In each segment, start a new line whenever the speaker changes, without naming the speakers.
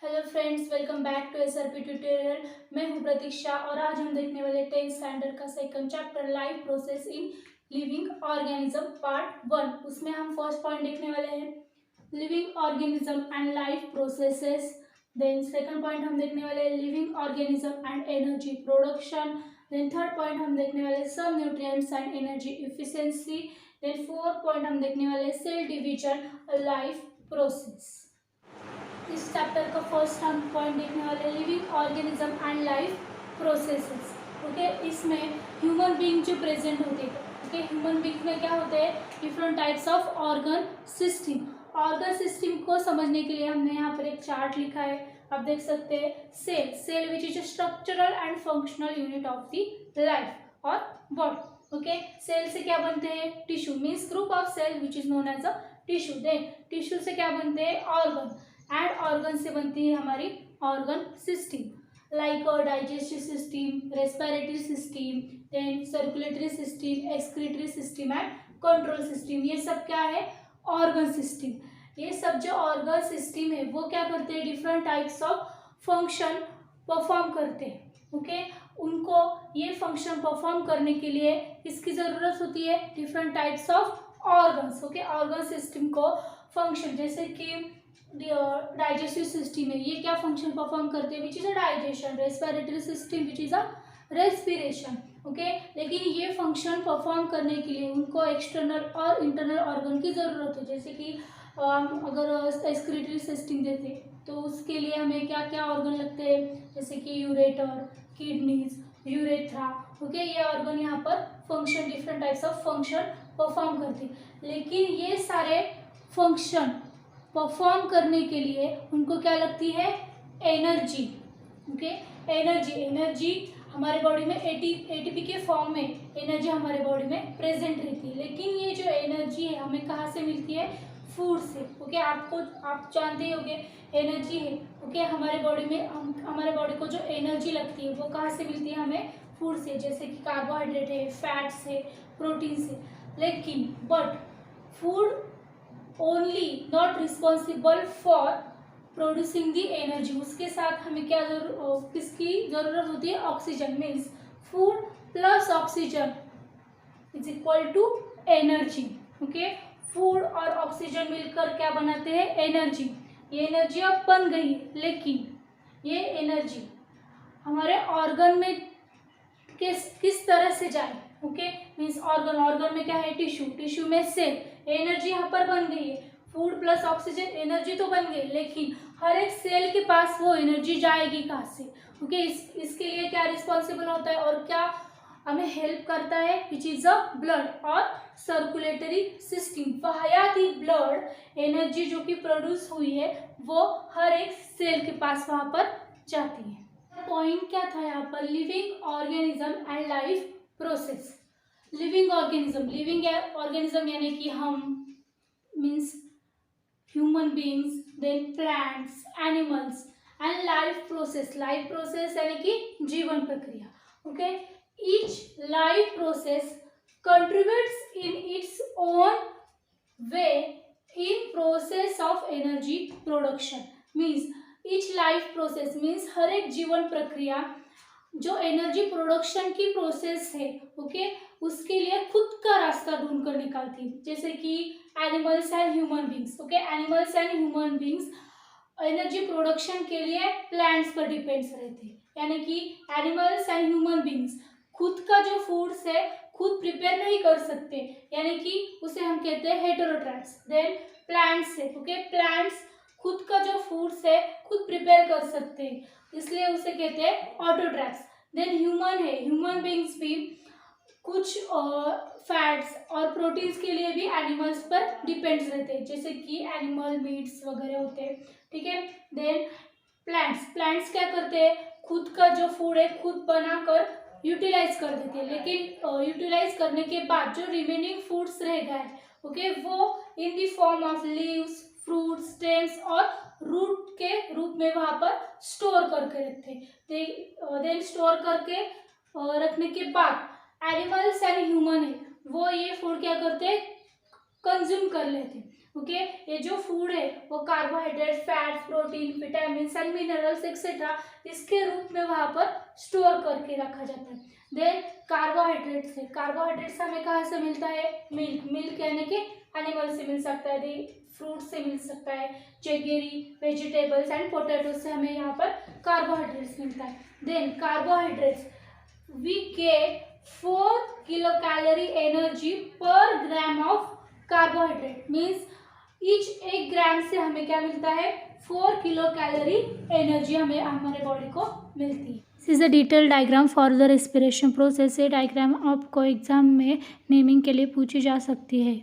Hello friends, welcome back to SRP tutorial. मैं हूं प्रतीक्षा और आज हम देखने वाले 10th स्टैंडर्ड का second chapter life process in living organism part 1। उसमें हम फर्स्ट पॉइंट देखने वाले हैं living organism and life processes. Then second point हम देखने वाले हैं living organism and energy production. Then third point हम देखने वाले सब nutrients and energy efficiency. Then fourth point हम देखने वाले सेल डिवीजन लाइफ प्रोसेस। इस चैप्टर का फर्स्ट हम पॉइंट देखने वाले living organism and life processes. Okay, इसमें ह्यूमन बीइंग जो प्रेजेंट होते हैं। ओके, ह्यूमन बीइंग में क्या होते हैं, different types of organ system. Organ system को समझने के लिए हमने यहाँ पर एक चार्ट लिखा है, आप देख सकते हैं। Cell which is a structural and functional unit of the life और बॉडी। ओके, सेल से क्या बनते हैं, tissue means group of cell which is known as a tissue. Then tissue से क्या बनते हैं, ऑर्गन, एंड ऑर्गन से बनती है हमारी organ system, like digestive system, respiratory system, then circulatory system, excretory system and control system. ये सब क्या है, ऑर्गन सिस्टम। ये सब जो ऑर्गन सिस्टम है वो क्या करते हैं, different types of function perform करते हैं। ओके, उनको ये फंक्शन परफॉर्म करने के लिए किसकी ज़रूरत होती है, different types of organs. Okay, organ system को फंक्शन, जैसे कि डाइजेस्टिव सिस्टम है, ये क्या फंक्शन परफॉर्म करते हैं, which is a digestion. Respiratory system which is a respiration. Okay, लेकिन ये फंक्शन परफॉर्म करने के लिए उनको एक्सटर्नल और इंटरनल ऑर्गन की ज़रूरत है। जैसे कि अगर एक्सक्रीटरी सिस्टम देते तो उसके लिए हमें क्या क्या ऑर्गन लगते हैं, जैसे कि यूरेटर, किडनीज, यूरेथ्रा। ओके, ये ऑर्गन यहाँ पर function, different types of function perform करते हैं। लेकिन ये सारे फंक्शन परफॉर्म करने के लिए उनको क्या लगती है, एनर्जी। ओके, एनर्जी हमारे बॉडी में एटीपी के फॉर्म में एनर्जी हमारे बॉडी में प्रेजेंट रहती है। लेकिन ये जो एनर्जी है हमें कहाँ से मिलती है, फूड से। ओके, आप जानते ही होंगे एनर्जी है। ओके, हमारे बॉडी में हमारे बॉडी को जो एनर्जी लगती है वो कहाँ से मिलती है, हमें फूड से, जैसे कि कार्बोहाइड्रेट है, फैट से, प्रोटीन से। लेकिन but food only not responsible for producing the energy. उसके साथ हमें क्या किसकी ज़रूरत होती है, oxygen. Means food plus oxygen is equal to energy. Okay, food और ऑक्सीजन मिलकर क्या बनाते हैं, एनर्जी। ये एनर्जी अब बन गई, लेकिन ये एनर्जी हमारे ऑर्गन में किस तरह से जाए। ओके, मीन्स ऑर्गन में क्या है, टिश्यू में सेल। एनर्जी यहाँ पर बन गई है, फूड प्लस ऑक्सीजन, एनर्जी तो बन गई, लेकिन हर एक सेल के पास वो एनर्जी जाएगी कहाँ से। ओके, इसके लिए क्या रिस्पॉन्सिबल होता है और क्या हमें हेल्प करता है, विच इज अ ब्लड और circulatory system. Via the blood energy जो कि प्रोड्यूस हुई है वो हर एक सेल के पास वहाँ पर जाती है। पॉइंट क्या था यहाँ पर, living organism and life process. Living organism यानी कि हम, means human beings, then plants, animals, and life process यानी कि जीवन प्रक्रिया। Okay, each life process contributes in its own way in process of energy production. Means each life process means हर एक जीवन प्रक्रिया जो एनर्जी प्रोडक्शन की प्रोसेस है, ओके, उसके लिए खुद का रास्ता ढूंढ कर निकालती है। जैसे कि animals and human beings. Okay, animals and human beings energy production के लिए प्लांट्स पर डिपेंड्स रहते हैं, यानी कि एनिमल्स एंड ह्यूमन बींग्स खुद का जो फूड्स है खुद प्रिपेयर नहीं कर सकते, यानी कि उसे हम कहते हैं हेटेरोट्रॉप्स। देन प्लांट्स है, ओके, प्लांट्स खुद का जो फूड्स है खुद प्रिपेयर कर सकते हैं, इसलिए उसे कहते हैं ऑटोट्रॉप्स। देन ह्यूमन है, ह्यूमन बींग्स भी कुछ फैट्स और प्रोटीन्स के लिए भी एनिमल्स पर डिपेंड्स रहते हैं, जैसे कि एनिमल मीट्स वगैरह होते हैं। ठीक है, देन प्लांट्स क्या करते हैं, खुद का जो फूड है खुद बनाकर यूटिलाइज कर देते हैं, लेकिन यूटिलाइज करने के बाद जो रिमेनिंग फूड्स रह गए, ओके, वो इन the form of leaves, fruits, stems और रूट के रूप में वहाँ पर स्टोर करके रखते हैं। देन स्टोर करके रखने के बाद एनिमल्स एंड ह्यूमन है वो ये फूड क्या करते हैं, कंज्यूम कर लेते हैं। ओके, ये जो फूड है वो carbohydrate, fats, protein, vitamin and minerals etcetera इसके रूप में वहाँ पर स्टोर करके रखा जाता है। देन कार्बोहाइड्रेट्स है, कार्बोहाइड्रेट्स हमें कहाँ से मिलता है? मिल्क यानी कि एनिमल से मिल सकता है, फ्रूट से मिल सकता है, जेगरी, वेजिटेबल्स एंड पोटैटो से हमें यहाँ पर कार्बोहाइड्रेट्स मिलता है। Then carbohydrates we get 4 kilocalorie energy per gram of carbohydrate, means each 1 gram से हमें क्या मिलता है? 4 किलोकैलोरी एनर्जी हमें हमारे बॉडी को मिलती है। This is a detail diagram for the respiration process. ये डायग्राम आपको एग्जाम में नेमिंग के लिए पूछी जा सकती है।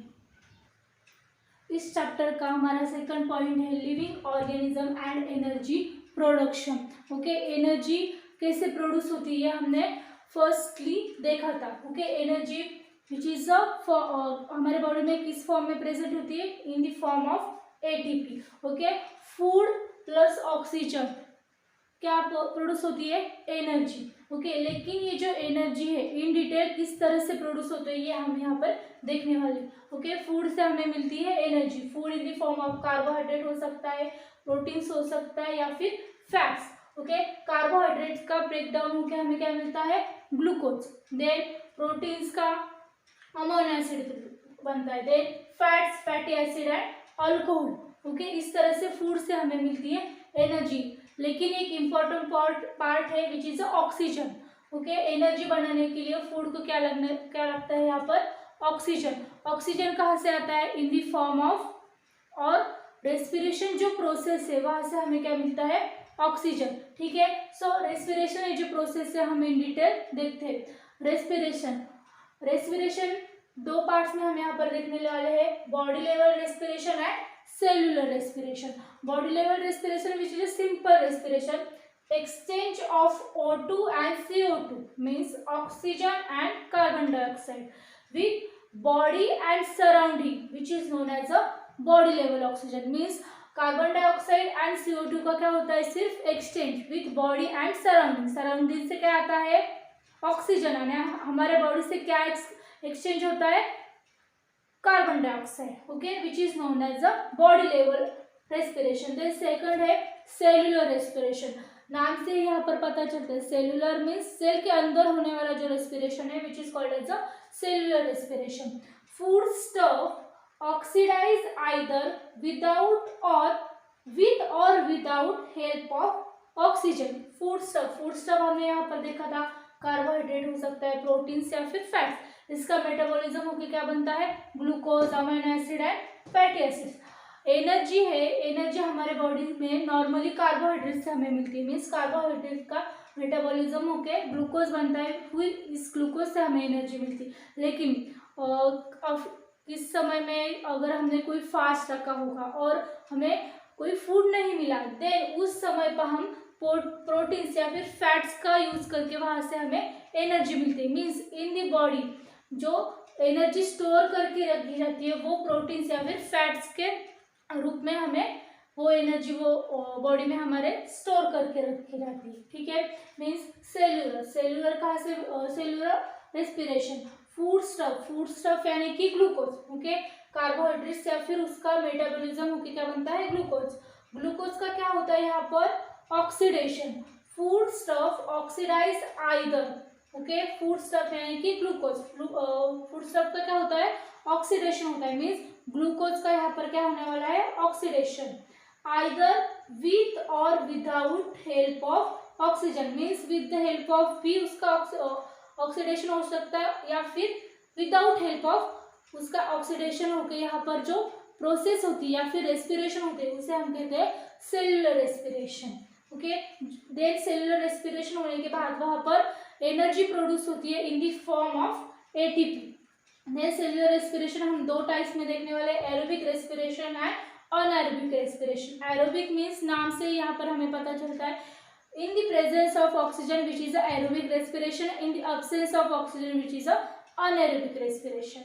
इस चैप्टर का हमारा सेकंड पॉइंट है living organism and energy production. Okay, energy कैसे प्रोड्यूस होती है हमने फर्स्टली देखा था। ओके, एनर्जी विच इज हमारे बॉडी में किस फॉर्म में प्रेजेंट होती है? In the form of ATP. Okay, food plus oxygen क्या प्रोड्यूस होती है? एनर्जी। ओके, लेकिन ये जो एनर्जी है इन डिटेल किस तरह से प्रोड्यूस होती है ये हम यहाँ पर देखने वाले। ओके, फूड से हमें मिलती है energy. Food in the form of carbohydrate हो सकता है, प्रोटीन्स हो सकता है या फिर फैट्स। ओके, कार्बोहाइड्रेट्स का ब्रेकडाउन होकर हमें क्या मिलता है? ग्लूकोज। देन प्रोटीन्स का अमीनो एसिड बनता है, then fats, fatty acid and alcohol. Okay, इस तरह से फूड से हमें मिलती है एनर्जी। लेकिन एक इम्पॉर्टेंट पार्ट है which is oxygen. Okay, energy बनाने के लिए फूड को क्या लगता है यहाँ पर? ऑक्सीजन। ऑक्सीजन कहाँ से आता है? इन द फॉर्म ऑफ, और रेस्पिरेशन जो प्रोसेस है वहां से हमें क्या मिलता है? ऑक्सीजन। ठीक है, सो रेस्पिरेशन ये जो प्रोसेस है हम इन डिटेल देखते हैं। रेस्पिरेशन 2 पार्ट्स में हम यहाँ पर देखने वाले हैं, body level respiration and cellular respiration. Body level respiration which is simple respiration, exchange of O2 and CO2 means oxygen and carbon dioxide with body and surrounding which is known as a body level oxygen, means carbon dioxide and CO2 का क्या होता है? सिर्फ exchange with body and surrounding. Surrounding से क्या आता है? Oxygen. यानी हमारे बॉडी से क्या एक्सचेंज होता है? Carbon dioxide. Okay, which is known as a body level respiration. Then second है सेल्युलर रेस्पिरेशन। नाम से यहाँ पर पता चलता है, सेल्युलर मीन्स सेल के अंदर होने वाला जो रेस्पिरेशन है which is called as a cellular respiration. Food stuff oxidize either without और विथ और without help of oxygen. Food stuff हमने यहाँ पर देखा था, कार्बोहाइड्रेट हो सकता है, प्रोटीन्स या फिर फैट्स। इसका मेटाबॉलिज्म होकर क्या बनता है? Glucose, amino acid and fatty acid. Energy है, एनर्जी हमारे बॉडी में नॉर्मली कार्बोहाइड्रेट से हमें मिलती है, मीन्स कार्बोहाइड्रेट का मेटाबॉलिज्म होके ग्लूकोज बनता है, फिर इस ग्लूकोज से हमें एनर्जी मिलती है। लेकिन इस समय में अगर हमने कोई फास्ट रखा होगा और हमें कोई फूड नहीं मिला, देन उस समय पर हम प्रोटीन्स या फिर फैट्स का यूज करके वहां से हमें एनर्जी मिलती है। मीन्स इन द बॉडी जो एनर्जी स्टोर करके रखी जाती है वो प्रोटीन्स या फिर फैट्स के रूप में हमें वो एनर्जी वो बॉडी में हमारे स्टोर करके रखी जाती है। ठीक है, मीन्स सेल्यूलर कहाँ से? Cellular respiration. फूड स्टफ यानी कि ग्लूकोज। ओके, कार्बोहाइड्रेट्स या फिर उसका मेटाबॉलिज्म होकर क्या बनता है? ग्लूकोज का क्या होता है यहाँ पर? Oxidation. Food stuff oxidize either. Okay, food stuff यानी कि ग्लूकोज, फूड स्टफ का क्या होता है? ऑक्सीडेशन होता है, मीन्स ग्लूकोज का यहाँ पर क्या होने वाला है? ऑक्सीडेशन। आइदर विथ और without help of oxygen, means with the help of भी उसका ऑक्सीडेशन हो सकता है या फिर विदाउट हेल्प ऑफ उसका ऑक्सीडेशन होकर यहाँ पर जो प्रोसेस होती है या फिर रेस्पिरेशन होती है उसे हम कहते हैं cellular respiration. Okay, then cellular respiration होने के बाद वहाँ पर एनर्जी प्रोड्यूस होती है in the form of ATP. Then cellular respiration हम 2 टाइप्स में देखने वाले, aerobic respiration and anaerobic respiration. Aerobic means नाम से यहाँ पर हमें पता चलता है in the presence of oxygen which is a aerobic respiration, in the absence of oxygen which is a anaerobic respiration.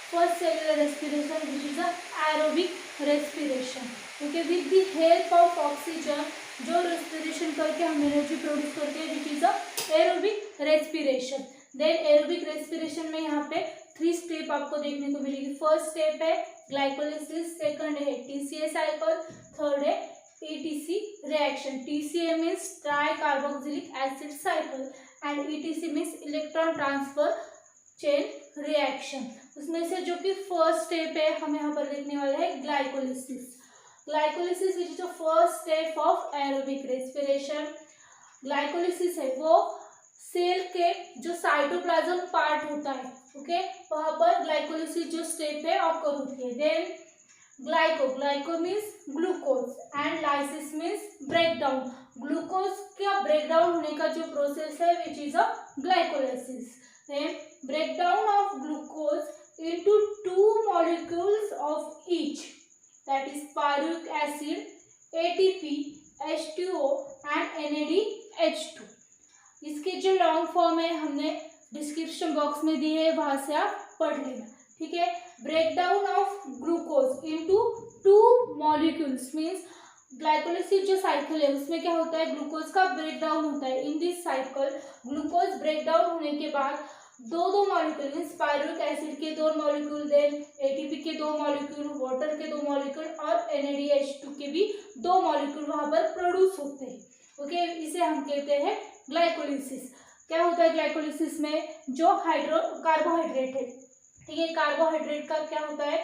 First cellular respiration which is a aerobic respiration. Okay, with the help of oxygen जो respiration करके हम energy produce करते हैं which is a aerobic respiration. Then aerobic respiration में यहाँ पे 3 step आपको देखने को मिलेगी। फर्स्ट स्टेप है ग्लाइकोलिसिस, सेकंड है टीसीए साइकिल, थर्ड है ATC reaction. TCA means tri carboxylic acid cycle and ETC means electron transfer chain reaction. उसमें से जो कि फर्स्ट स्टेप है हम यहाँ पर देखने वाले हैं glycolysis. Glycolysis which is the first step of aerobic respiration. Glycolysis है वो सेल के जो साइटोप्लाज्म पार्ट होता है, ओके, वहां पर ग्लाइकोलिसिस जो स्टेप है ऑकर होती है। Then glyco means glucose and lysis means breakdown. Glucose का ब्रेकडाउन होने का जो प्रोसेस है which is a glycolysis. Then breakdown of glucose into 2 molecules of each, that is pyruvic acid, ATP, H2O and NADH2। इसके जो long form है हमने description box में दी है, वहां से आप पढ़ लेना, ठीक है। Breakdown of glucose into 2 molecules means glycolysis जो साइकिल है उसमें क्या होता है, ग्लूकोज का ब्रेकडाउन होता है। In this cycle glucose breakdown होने के बाद दो मॉलिक्यूल मीन्स पायरुविक एसिड के 2 मॉलिक्यूल, देन एटीपी के 2 मॉलिक्यूल, वाटर के 2 मॉलिक्यूल और NADH2 के भी 2 मॉलिक्यूल वहां पर प्रोड्यूस होते हैं, ओके। इसे हम कहते हैं ग्लाइकोलिसिस। क्या होता है ग्लाइकोलिसिस में, जो कार्बोहाइड्रेट है, ठीक है, कार्बोहाइड्रेट का क्या होता है,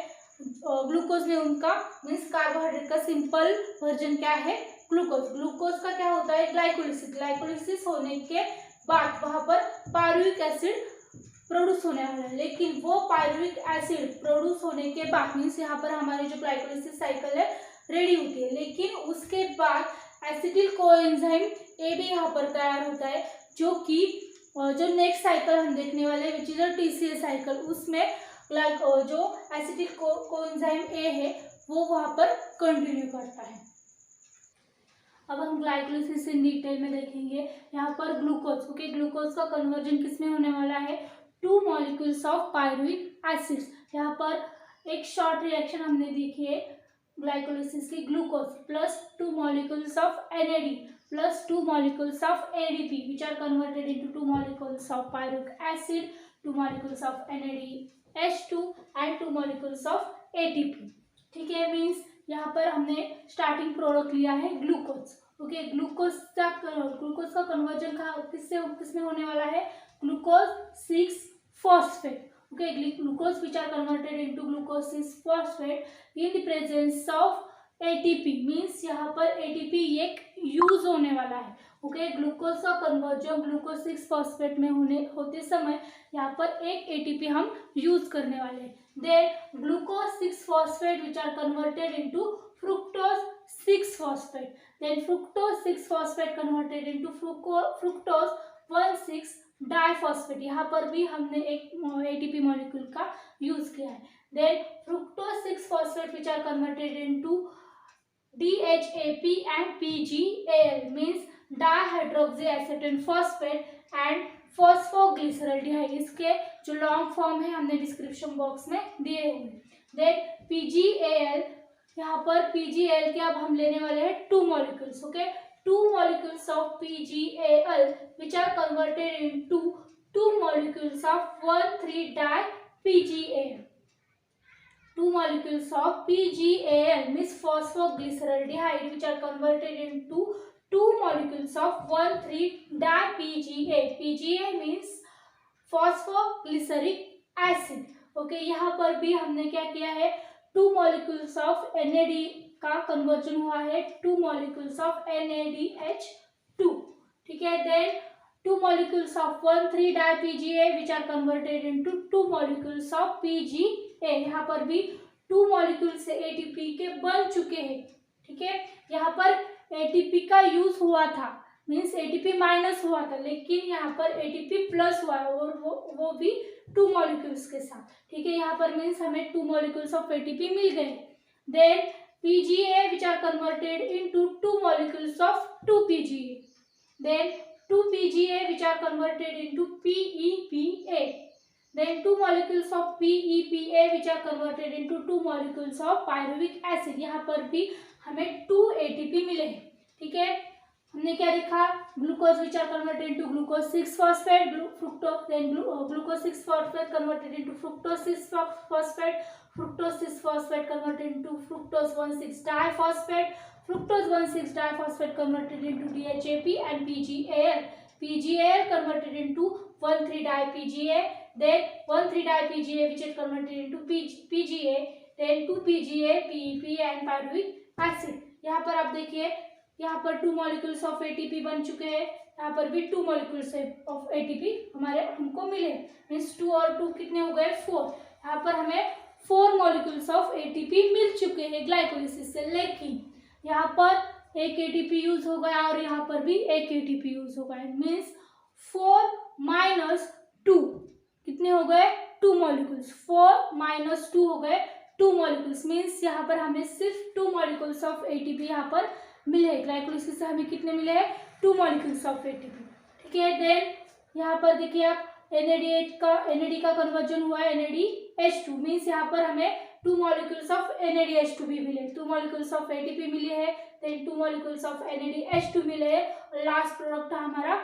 ग्लूकोज में उनका मीन्स कार्बोहाइड्रेट का सिंपल वर्जन क्या है, ग्लूकोज। ग्लूकोज का क्या होता है ग्लाइकोलिसिस। ग्लाइकोलिसिस होने के बाद वहां पर पायरुविक एसिड प्रोड्यूस होने वाला है, लेकिन वो पायरुविक एसिड प्रोड्यूस होने के बाद मीन्स यहाँ पर हमारी जो ग्लाइकोलिसिस साइकिल है रेडी होती है, लेकिन उसके बाद एसिटिल कोएंजाइम ए भी यहाँ पर तैयार होता है, जो कि जो नेक्स्ट साइकिल हम देखने वाले विच इज टीसीए साइकिल, उसमें जो एसिटिल कोएंजाइम ए है वो वहाँ पर कंटिन्यू करता है। अब हम ग्लाइकोलिसिस इन डिटेल में देखेंगे। यहाँ पर ग्लूकोज, ओके, ग्लूकोज का कन्वर्जन किसमें होने वाला है, 2 मॉलिक्यूल्स ऑफ पायरुविक एसिड्स। यहाँ पर एक शॉर्ट रिएक्शन हमने देखी है ग्लाइकोलिसिस की, glucose plus 2 molecules of NAD plus 2 molecules of ADP which are converted into 2 molecules of pyruvic acid, 2 molecules of NADH2 and 2 molecules of ATP, ठीक है। Means यहाँ पर हमने स्टार्टिंग प्रोडक्ट लिया है ग्लूकोज, ओके। ग्लूकोज का conversion किसमें होने वाला है, glucose 6 phosphate, okay. Glucose which are converted into glucose 6 phosphate in the presence of ATP means यहाँ पर ATP एक यूज होने वाला है, ओके। ग्लूकोज का कन्वर्जन ग्लूकोज 6 फॉस्फेट में होते समय यहाँ पर एक ATP हम यूज करने वाले हैं। Then glucose 6 phosphate which are converted into fructose 6 phosphate, then fructose 6 phosphate converted into fructose 1,6 diphosphate. यहाँ पर भी हमने एक ATP मॉलिक्यूल का यूज किया है। Then fructose 6 phosphate which are converted into DHAP and PGAL means dihydroxyacetone phosphate and फॉस्फोग्लिसरॉल्डिहाइड। इसके जो लॉन्ग फॉर्म है हमने डिस्क्रिप्शन बॉक्स में दिए हुए। देन PGAL, यहाँ पर PGAL के अब हम लेने वाले हैं 2 molecules, okay. 2 molecules of PGAL which are converted into 2 molecules of 1,3-di-PGAL। 2 molecules of PGAL means phosphoglyceraldehyde which are converted into 2 molecules of 1,3-di-PGA. PGA means phosphoglyceric acid, okay. यहाँ पर भी हमने क्या किया है, 2 molecules of NAD का conversion हुआ है 2 molecules of NADH2, ठीक है। Then 2 molecules of 1,3-di-PGA which are converted into 2 molecules of PGA। यहाँ पर भी 2 molecules से ATP के बन चुके हैं, ठीक है। यहाँ पर ATP का यूज हुआ था मीन्स ATP माइनस हुआ था, लेकिन यहाँ पर ATP प्लस हुआ है और वो भी 2 molecules के साथ, ठीक है। यहाँ पर मीन्स हमें 2 molecules of ATP मिल गए। Then PGA which are converted into 2 molecules of 2 PGA, then 2 PGA which are converted into PEPA, then 2 molecules of PEPA which are converted into 2 molecules of pyruvic acid। यहाँ पर भी हमें 2 ATP मिले हैं, ठीक है। हमने क्या देखा, glucose which are converted into glucose 6 phosphate, fructose, then glucose 6 phosphate converted into fructose 6 phosphate, fructose 6 phosphate converted into fructose 1,6 diphosphate, fructose 1,6 diphosphate converted into DHAP and PGAL, PGAL converted into 1,3-di-PGA, then 1,3-di-PGA which is converted into PGA, then 2-PGA, PEP and pyruvic acid। यहाँ पर आप देखिए, यहाँ पर 2 molecules of ATP बन चुके हैं, यहाँ पर भी 2 molecules of ATP हमको मिले, मीन्स 2 और 2 कितने हो गए 4। यहाँ पर हमें 4 molecules of ATP मिल चुके हैं ग्लाइकोलिसिस से, लेकिन यहाँ पर एक ATP यूज हो गया और यहाँ पर भी एक ATP यूज हो गया, मीन्स 4 - 2 कितने हो गए 2 molecules, 4 - 2 हो गए 2 molecules, मीन्स यहाँ पर हमें सिर्फ 2 molecules of ATP यहाँ पर मिले। ग्लाइकोलिसिस से हमें कितने मिले हैं 2 molecules of ATP, ठीक है। देन यहाँ पर देखिए आप NAD का कन्वर्जन हुआ है NADH2, मीन्स यहाँ पर हमें 2 molecules of NADH2 भी मिले, 2 molecules of ATP मिले हैं, देन 2 molecules of NADH2 मिले हैं, और लास्ट प्रोडक्ट हमारा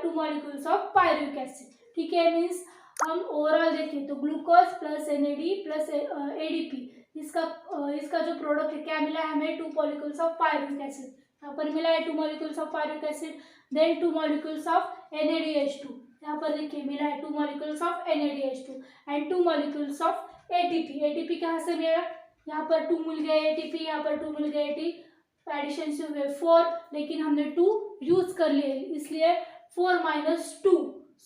2 molecules of pyruvic acid, ठीक है। मीन्स हम ओवरऑल देखें तो glucose plus NAD plus ADP, इसका जो प्रोडक्ट है क्या मिला है हमें 2 molecules of pyruvic acid, यहाँ पर मिला है 2 molecules of pyruvic acid, then 2 molecules of NADH2, यहाँ पर देखिए मिला है 2 molecules of NADH2 and 2 molecules of ATP कहाँ से मिला, यहाँ पर 2 मिल गए ATP, यहाँ पर 2 मिल गए ATP, एडिशन से हुए 4, लेकिन हमने 2 यूज कर लिए इसलिए 4 - 2,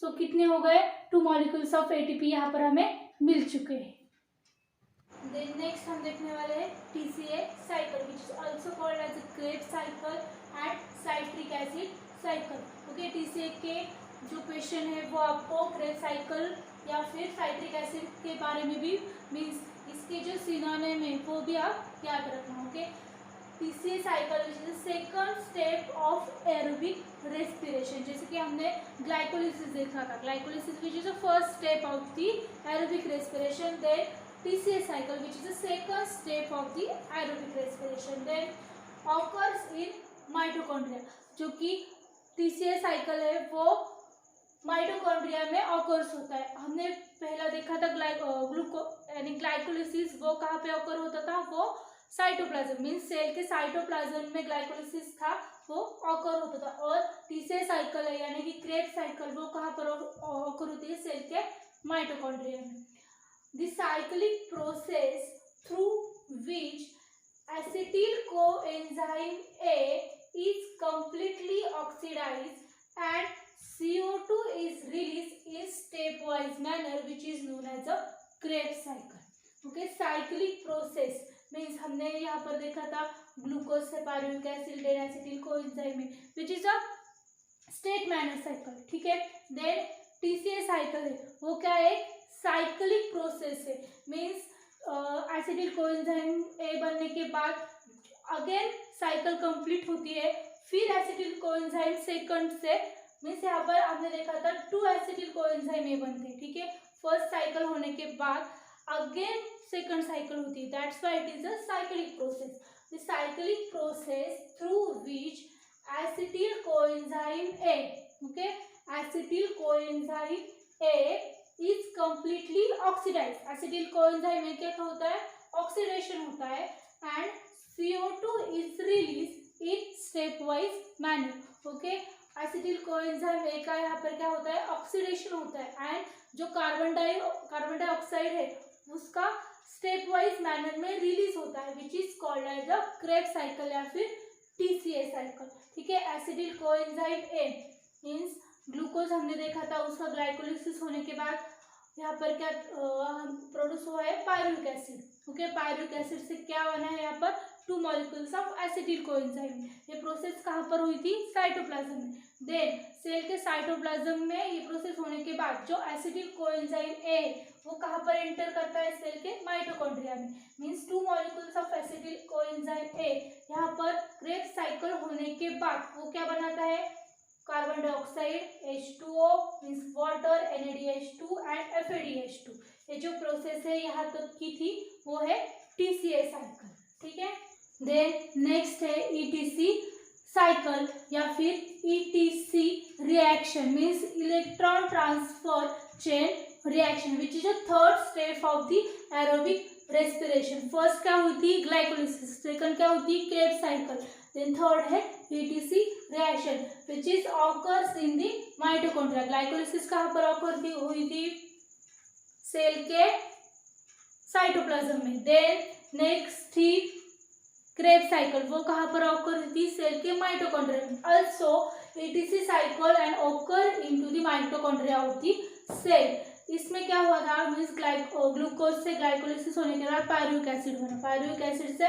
सो कितने हो गए 2 molecules of ATP यहाँ पर हमें मिल चुके हैं। देन नेक्स्ट हम देखने वाले हैं TCA cycle which is also called as Krebs cycle and citric acid cycle. Okay, TCA के जो क्वेश्चन है वो आपको क्रेब्स साइकिल या फिर साइट्रिक एसिड के बारे में भी, मीन्स इसके जो सिनोनिम है वो भी आप याद रखना। Okay, TCA cycle which is second step of aerobic respiration, जैसे कि हमने ग्लाइकोलिसिस देखा था, glycolysis which is the first step of the aerobic respiration, then TCA cycle which is the second step of the aerobic respiration, then occurs in mitochondria, जो कि TCA cycle है वो mitochondria में ऑकर्स होता है। हमने पहला देखा था ग्लाइकोलिसिस, वो कहाँ पे ऑकर होता था, वो साइटोप्लाज्म, मीन्स सेल के साइटोप्लाज्म में ग्लाइकोलिसिस था वो ऑकर होता था, और TCA साइकिल है यानी कि क्रेब्स साइकिल वो कहाँ पर ऑकर होती है, सेल के माइटोकॉन्ड्रिया में। The cyclic process through which acetyl coenzyme A is completely oxidized and CO2 is released in stepwise manner which is known as a Krebs cycle. Okay, cyclic process means हमने यहाँ पर देखा था glucose से pyruvic acid then acetyl coenzyme which is a state manner cycle, ठीक है। Then TCA cycle है वो क्या है, साइक्लिक प्रोसेस है, मीन्स एसिटिल कोएंजाइम ए बनने के बाद अगेन साइकिल कंप्लीट होती है, फिर एसिटिल कोएंजाइम सेकंड से, मीन्स यहाँ पर हमने देखा था 2 एसिटिल कोएंजाइम ए बनते हैं, ठीक है। फर्स्ट साइकिल होने के बाद अगेन सेकंड साइकिल होती है, that's why it is a cyclic process. The cyclic process through which acetyl coenzyme A, okay, acetyl coenzyme A is completely oxidized, acetyl coenzyme में क्या होता है, ऑक्सीडेशन होता है, and CO2 is released in stepwise manner, okay. Acetyl coenzyme ए का यहाँ पर क्या होता है, ऑक्सीडेशन होता है, एंड जो कार्बन डाइऑक्साइड है उसका स्टेप वाइज मैनर में रिलीज होता है, which is called as the Krebs cycle या फिर TCA साइकिल, ठीक है। Acetyl coenzyme A means glucose हमने देखा था, उसका ग्लाइकोलिसिस होने के बाद यहाँ पर क्या प्रोड्यूस हुआ है, pyruvic acid, okay. Pyruvic acid से क्या बना है, यहाँ पर 2 molecules ऑफ एसिटिल कोएंजाइम। ये प्रोसेस कहाँ पर हुई थी, साइटोप्लाज्म में। देन सेल के साइटोप्लाज्म में ये प्रोसेस होने के बाद जो एसिटिल कोएंजाइम ए वो कहाँ पर एंटर करता है, सेल के माइटोकॉन्ड्रिया में, means 2 molecules of acetyl coenzyme ए यहाँ पर क्रेब्स साइकिल होने के बाद वो क्या बनाता है, carbon dioxide H2O means water, NADH2 and FADH2। ये जो प्रोसेस है यहाँ तक की थी वो है TCA साइकिल, ठीक है। देन नेक्स्ट है ETC साइकिल या फिर ETC reaction means electron transfer chain reaction which is the third step of the aerobic respiration. First क्या होती है ग्लाइकोलिसिस, सेकंड क्या होती है क्रेब्स साइकिल, देन थर्ड है ETC reaction which is occurs in the mitochondria. Glycolysis कहाँ पर occur हुई थी, सेल के साइटोप्लाज्म में। देन नेक्स्ट थी क्रेब्स साइकिल, वो कहाँ पर ऑकर हुई थी, सेल के माइटोकॉन्ड्रिया में। Also ETC cycle and occur into the mitochondria of the cell. इसमें क्या हुआ था मीन्स ग्लूकोज से ग्लाइकोलिसिस होने के बाद पायरुविक एसिड बना, पायरुविक एसिड से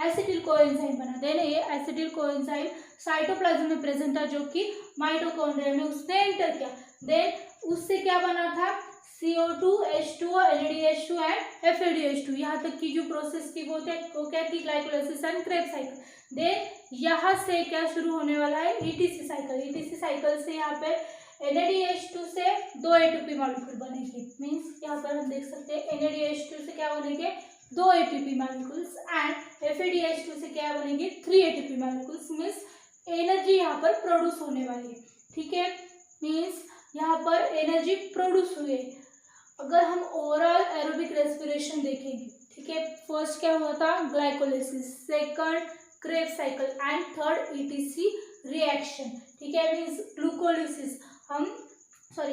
एसिटिल कोएंजाइम बना। देन ये एसिटिल कोएंजाइम साइटोप्लाज्म में प्रेजेंट था जो कि माइटोकॉन्ड्रिया में उसने एंटर किया। देन उससे क्या बना था CO2, H2O, NADH2 and FADH2। यहाँ तक की जो प्रोसेस थी वो क्या थी glycolysis and Krebs cycle. Then यहाँ से क्या शुरू होने वाला है ETC साइकिल। ETC साइकिल से यहाँ पे NADH2 से 2 ATP मॉलिक्यूल बनेंगे मीन्स यहाँ पर हम देख सकते हैं NADH2 से क्या बनेंगे 2 ATP मॉलिक्यूल्स एंड FADH2 से क्या बनेंगे 3 ATP मॉलिक्यूल्स मीन्स एनर्जी यहाँ पर प्रोड्यूस होने वाली है। ठीक है, मीन्स यहाँ पर एनर्जी प्रोड्यूस हुई है। अगर हम ओवरऑल एरोबिक रेस्पिरेशन देखेंगे, ठीक है, फर्स्ट क्या हुआ था glycolysis, second Krebs cycle and third ETC reaction. ठीक है, मीन्स ग्लूकोलिसिस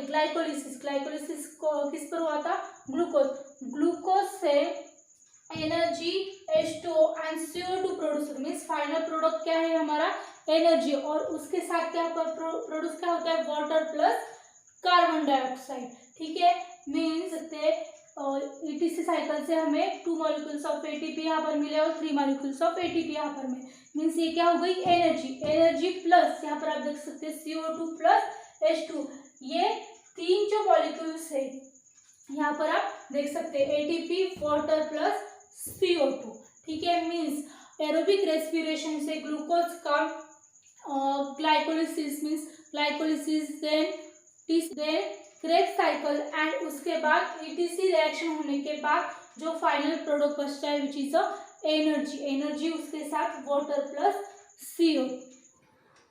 ग्लाइकोलिसिस को किस पर हुआ था ग्लूकोज से energy H2O and CO2 produce means final product क्या है हमारा एनर्जी, और उसके साथ क्या प्रोड्यूस क्या होता है वाटर प्लस कार्बन डाइऑक्साइड। ठीक है, मीन्स ETC साइकिल से हमें 2 मॉलिक्यूल्स ऑफ ATP यहाँ पर मिले और 3 मॉलिक्यूल्स ऑफ ATP यहाँ पर मिले मीन्स ये क्या हो गई एनर्जी प्लस यहाँ पर आप देख सकते हैं CO2 प्लस H2, ये 3 जो मॉलिक्यूल्स है यहाँ पर आप देख सकते हैं ATP वाटर प्लस CO2। ठीक है, मीन्स एरोबिक रेस्पिरेशन से ग्लूकोज का glycolysis means glycolysis then Krebs cycle and उसके बाद ETC रिएक्शन होने के बाद जो फाइनल प्रोडक्ट बचता है विच इज एनर्जी उसके साथ वाटर प्लस CO।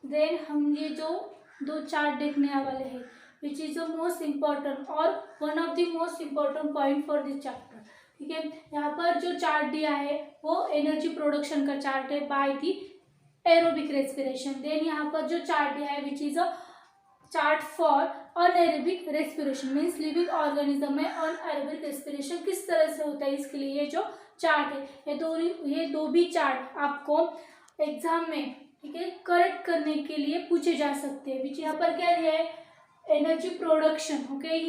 देन हम ये जो 2 चार्ट देखने वाले हैं which is the most important और one of the most important point for this chapter. ठीक है, यहाँ पर जो चार्ट दिया है वो एनर्जी प्रोडक्शन का चार्ट है by the aerobic respiration. Then यहाँ पर जो चार्ट दिया है which is a chart for anaerobic respiration means living organism में अनएरोबिक रेस्पिरेशन किस तरह से होता है, इसके लिए ये जो चार्ट है ये दो भी चार्ट आपको एग्जाम में ठीक है करेक्ट करने के लिए पूछे जा सकते हैं। विच यहाँ पर क्या है energy production. Okay,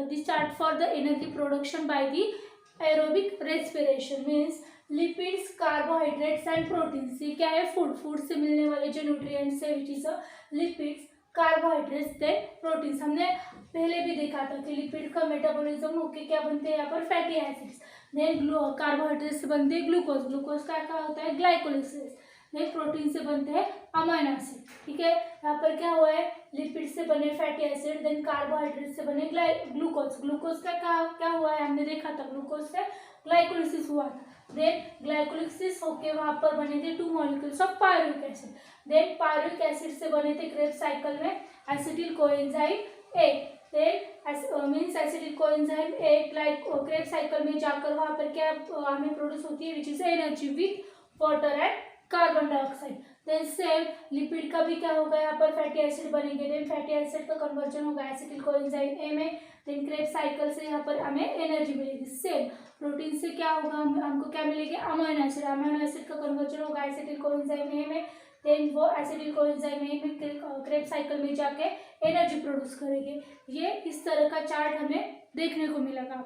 this chart for the energy production by the aerobic respiration means lipids carbohydrates and proteins. ये क्या है फूड से मिलने वाले जो न्यूट्रिएंट्स है which is lipids carbohydrates then proteins. हमने पहले भी देखा था कि लिपिड का मेटाबॉलिज्म होके क्या बनते हैं यहाँ पर फैटी एसिड्स, देन कार्बोहाइड्रेट से बनते हैं ग्लूकोज का क्या होता है ग्लाइकोलिसिस, देन प्रोटीन से बनते हैं अमाइनो एसिड। ठीक है, यहाँ पर क्या हुआ है लिपिड से बने फैटी एसिड देन कार्बोहाइड्रेट से बने ग्लूकोज का क्या हुआ है हमने देखा था ग्लूकोज से ग्लाइकोलिसिस हुआ था। देन ग्लाइकोलिसिस होके वहाँ पर बने थे 2 molecules of pyruvic acid, then pyruvic acid से बने थे क्रेब्स साइकिल में acetyl coenzyme A, then means acetyl coenzyme A Krebs cycle में जाकर वहाँ पर क्या हमें प्रोड्यूस होती है which is energy with water and carbon dioxide. Then same lipid का भी क्या होगा यहाँ पर फैटी एसिड बनेंगे, देन फैटी एसिड का कन्वर्जन होगा एसिटिल कोएंजाइम A में, देन क्रेब्स साइकिल से यहाँ पर हमें एनर्जी मिलेगी। सेम प्रोटीन से क्या होगा हमको क्या मिलेगी अमाइनो एसिड का कन्वर्जन होगा एसिटिल कोएंजाइम A में, देन वो एसिटिल कोएंजाइम A में क्रेब्स साइकिल में जाके एनर्जी प्रोड्यूस करेंगे। ये इस तरह का चार्ट हमें देखने को मिलेगा,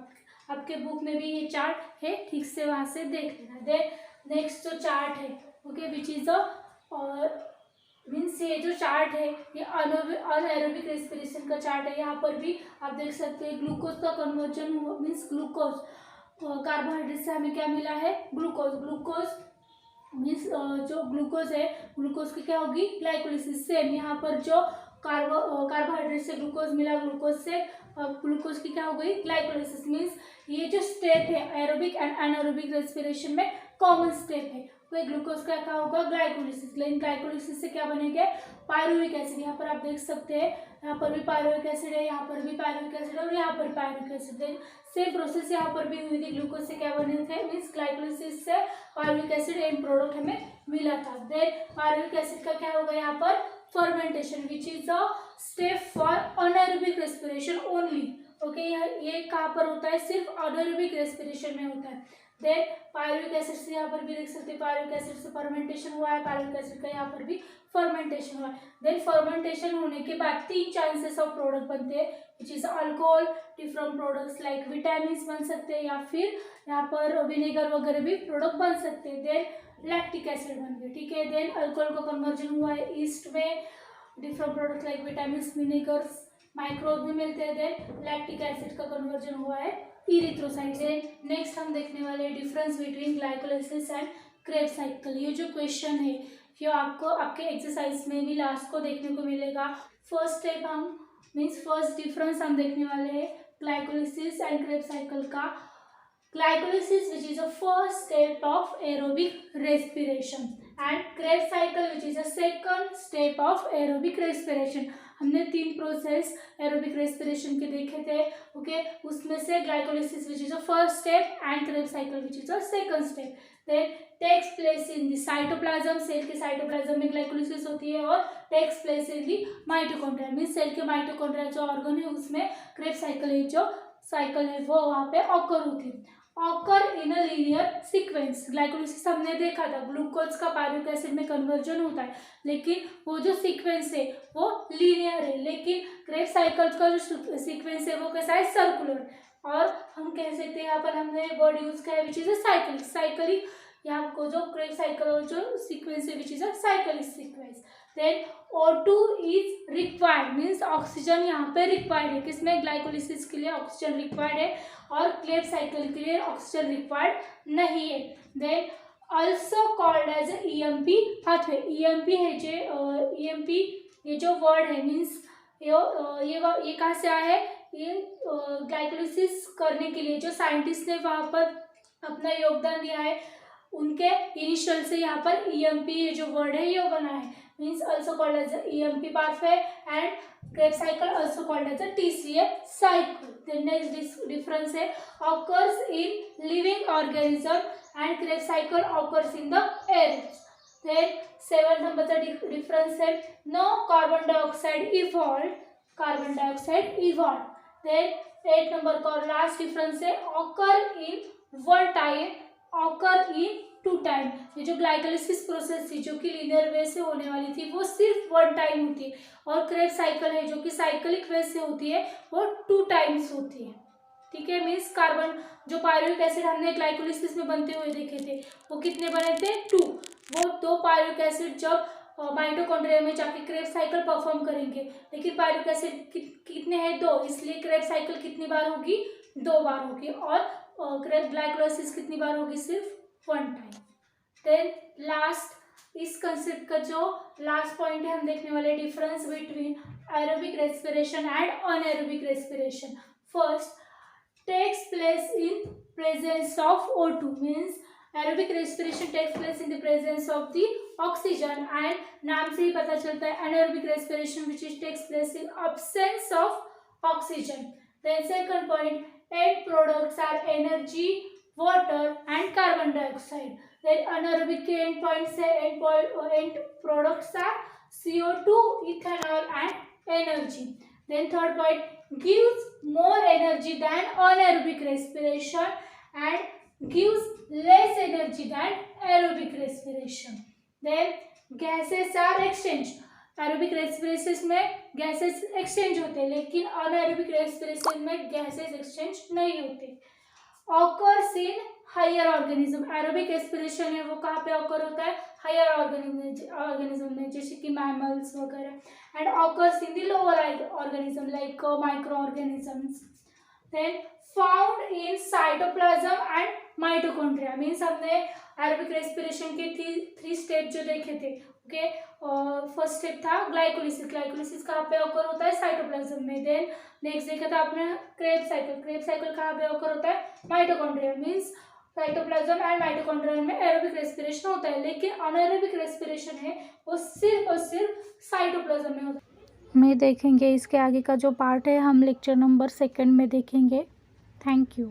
आपके बुक में भी ये चार्ट है, ठीक से वहाँ से देख लेना। देन नेक्स्ट जो चार्ट है ओके विच इज मीन्स ये जो चार्ट है ये अनएरोबिक रेस्पिरेशन का चार्ट है। यहाँ पर भी आप देख सकते हैं ग्लूकोज का कन्वर्जन मीन्स ग्लूकोज कार्बोहाइड्रेट से हमें क्या मिला है ग्लूकोज मीन्स जो ग्लूकोज है ग्लूकोज की क्या होगी ग्लाइकोलिसिस। सेम यहाँ पर जो कार्बोहाइड्रेट से ग्लूकोज मिला ग्लूकोज की क्या हो गई ग्लाइकोलिसिस। मीन्स ये जो स्टेप है एरोबिक एंड अनएरोबिक रेस्पिरेशन में कॉमन स्टेप है। तो ग्लूकोज का क्या होगा, ग्लाइकोलिसिस। लेकिन ग्लाइकोलिसिस से क्या बनेगा, पायरुविक एसिड। यहाँ पर आप देख सकते हैं, यहाँ पर भी पायरुविक एसिड है, यहाँ पर भी पायरुविक एसिड है और यहाँ पर पायरुविक एसिड है। सेम प्रोसेस यहाँ पर भी हुई थी, ग्लूकोज से क्या बने थे, मीन्स ग्लाइकोलिसिस से पायरुविक एसिड एंड प्रोडक्ट हमें मिला था। देन पायरुविक एसिड का क्या होगा यहाँ पर, fermentation, which is a step for anaerobic respiration only. Okay, ये कहाँ पर होता है, सिर्फ अनाएरोबिक रेस्पिरेशन में होता है। देन पायरुविक एसिड से यहाँ पर भी देख सकते हैं, पायरुविक एसिड से फर्मेंटेशन हुआ है, पायरुविक एसिड का यहाँ पर भी फर्मेंटेशन हुआ है। देन फर्मेंटेशन होने के बाद 3 चांसेस ऑफ प्रोडक्ट बनते हैं, which is alcohol, different products like vitamin बन सकते हैं, या फिर यहाँ पर विनेगर वगैरह भी प्रोडक्ट बन सकते हैं। देन लैक्टिक एसिड बन गए, ठीक है। देन अल्कोहल का कन्वर्जन हुआ है ईस्ट में, different product like vitamin, vinegars, microbe भी मिलते हैं। देन लैक्टिक एसिड का कन्वर्जन हुआ है इरिथ्रोसाइट से। नेक्स्ट हम देखने वाले हैं difference between glycolysis and Krebs cycle. ये जो क्वेश्चन है ये आपको आपके एक्सरसाइज में भी लास्ट को देखने को मिलेगा। फर्स्ट स्टेप हम मीन्स फर्स्ट डिफरेंस हम देखने वाले हैं ग्लाइकोलाइसिस एंड क्रेब्स साइकिल का। Glycolysis which is a first step of aerobic respiration and Krebs cycle which is a second step of aerobic respiration. हमने 3 प्रोसेस एरोबिक रेस्पिरेशन के देखे थे, ओके। उसमें से glycolysis which is a first step and Krebs cycle which is a second step. Then takes place in the cytoplasm, cell के cytoplasm में glycolysis होती है, और takes place in the mitochondria means cell के mitochondria जो organ है उसमें Krebs cycle है, जो साइकिल है वो वहाँ पे ऑकर होती है। Occur in a linear sequence. Glycolysis हमने देखा था, ग्लूकोज का पायरुविक एसिड में कन्वर्जन होता है, लेकिन वो जो सीक्वेंस है वो लीनियर है। लेकिन क्रेब्स साइकिल का जो सीक्वेंस है वो कैसा है, सर्कुलर। और हम कह सकते हैं यहाँ पर हमने वर्ड यूज किया है which is a cyclic. Cyclic यहाँ को जो क्रेब्स साइकिल जो सीक्वेंस है which is a cyclic sequence. Then O2 is required means oxygen यहाँ पे रिक्वायर्ड है, किसमें, ग्लाइकोलाइसिस के लिए ऑक्सीजन रिक्वायर्ड है और क्रेब्स साइकिल के लिए ऑक्सीजन रिक्वायर्ड नहीं है। Then also called as EMP pathway. EMP है जो EMP ये जो वर्ड है मीन्स ये कहाँ से आया है, ये ग्लाइकोलाइसिस करने के लिए जो साइंटिस्ट ने वहाँ पर अपना योगदान दिया है उनके इनिशियल से यहाँ पर EMP ये जो वर्ड है ये बना है, means also called as EMP pathway and Krebs cycle also called as TCA cycle. Next difference है occurs in living organism and Krebs cycle occurs in the air. Then 7 number का difference है no carbon dioxide evolve, carbon dioxide evolve. Then 8 number का last difference है occur in one time, occur in 2 time. ये जो glycolysis process थी जो कि linear वे से होने वाली थी वो सिर्फ 1 टाइम होती है, और क्रेब्स साइकिल है जो कि साइक्लिक वे से होती है वो 2 टाइम्स होती है, ठीक है। मीन्स कार्बन जो पायरुविक एसिड हमने ग्लाइकोलाइसिस में बनते हुए देखे थे वो कितने बने थे, 2। वो 2 पायरुविक एसिड जब माइटोकॉन्ड्रिया में जाके क्रेब्स साइकिल परफॉर्म करेंगे, लेकिन पायरुविक एसिड कितने हैं, 2, इसलिए क्रेब्स साइकिल कितनी बार होगी, 2 बार होगी, और ग्लाइकोलाइसिस कितनी बार होगी, सिर्फ 1 टाइम। देन लास्ट इस कंसेप्ट का जो लास्ट पॉइंट है हम देखने वाले difference between aerobic respiration and anaerobic respiration. First takes place in presence of O2 means aerobic respiration takes place in the presence of the oxygen, and नाम से ही पता चलता है anaerobic respiration which is takes place in absence of oxygen. Then second point, end products are energy, water and carbon dioxide. Then anaerobic के end points है end products are CO2, ethanol and energy. Then third point, gives more energy than anaerobic respiration and gives less energy than aerobic respiration. Then gases are exchange. Aerobic respiration में gases exchange होते हैं, लेकिन anaerobic respiration में gases exchange नहीं होते। Occurs in higher organism, aerobic respiration है वो कहाँ पे ऑकर होता है, हायर ऑर्गेनिज्म में, जैसे कि मैमल्स वगैरह, and occurs in the lower organism like microorganisms. Then found in cytoplasm and mitochondria means हमने एरोबिक रेस्पिरेशन के 3 स्टेप जो देखे थे, ओके। फर्स्ट स्टेप था ग्लाइकोलाइसिस, ग्लाइकोलाइसिस कहाँ पे ऑकर होता है, साइटोप्लाज्म में। देन नेक्स्ट देखा था आपने क्रेब्स साइकिल, क्रेब्स साइकिल कहाँ पे ऑकर होता है, mitochondria means cytoplasm and mitochondria में एरोबिक रेस्पिरेशन होता है, लेकिन अनएरोबिक रेस्पिरेशन है वो सिर्फ और सिर्फ साइटोप्लाज्म में होता है। में देखेंगे इसके आगे का जो पार्ट है हम लेक्चर नंबर 2 में देखेंगे। Thank you.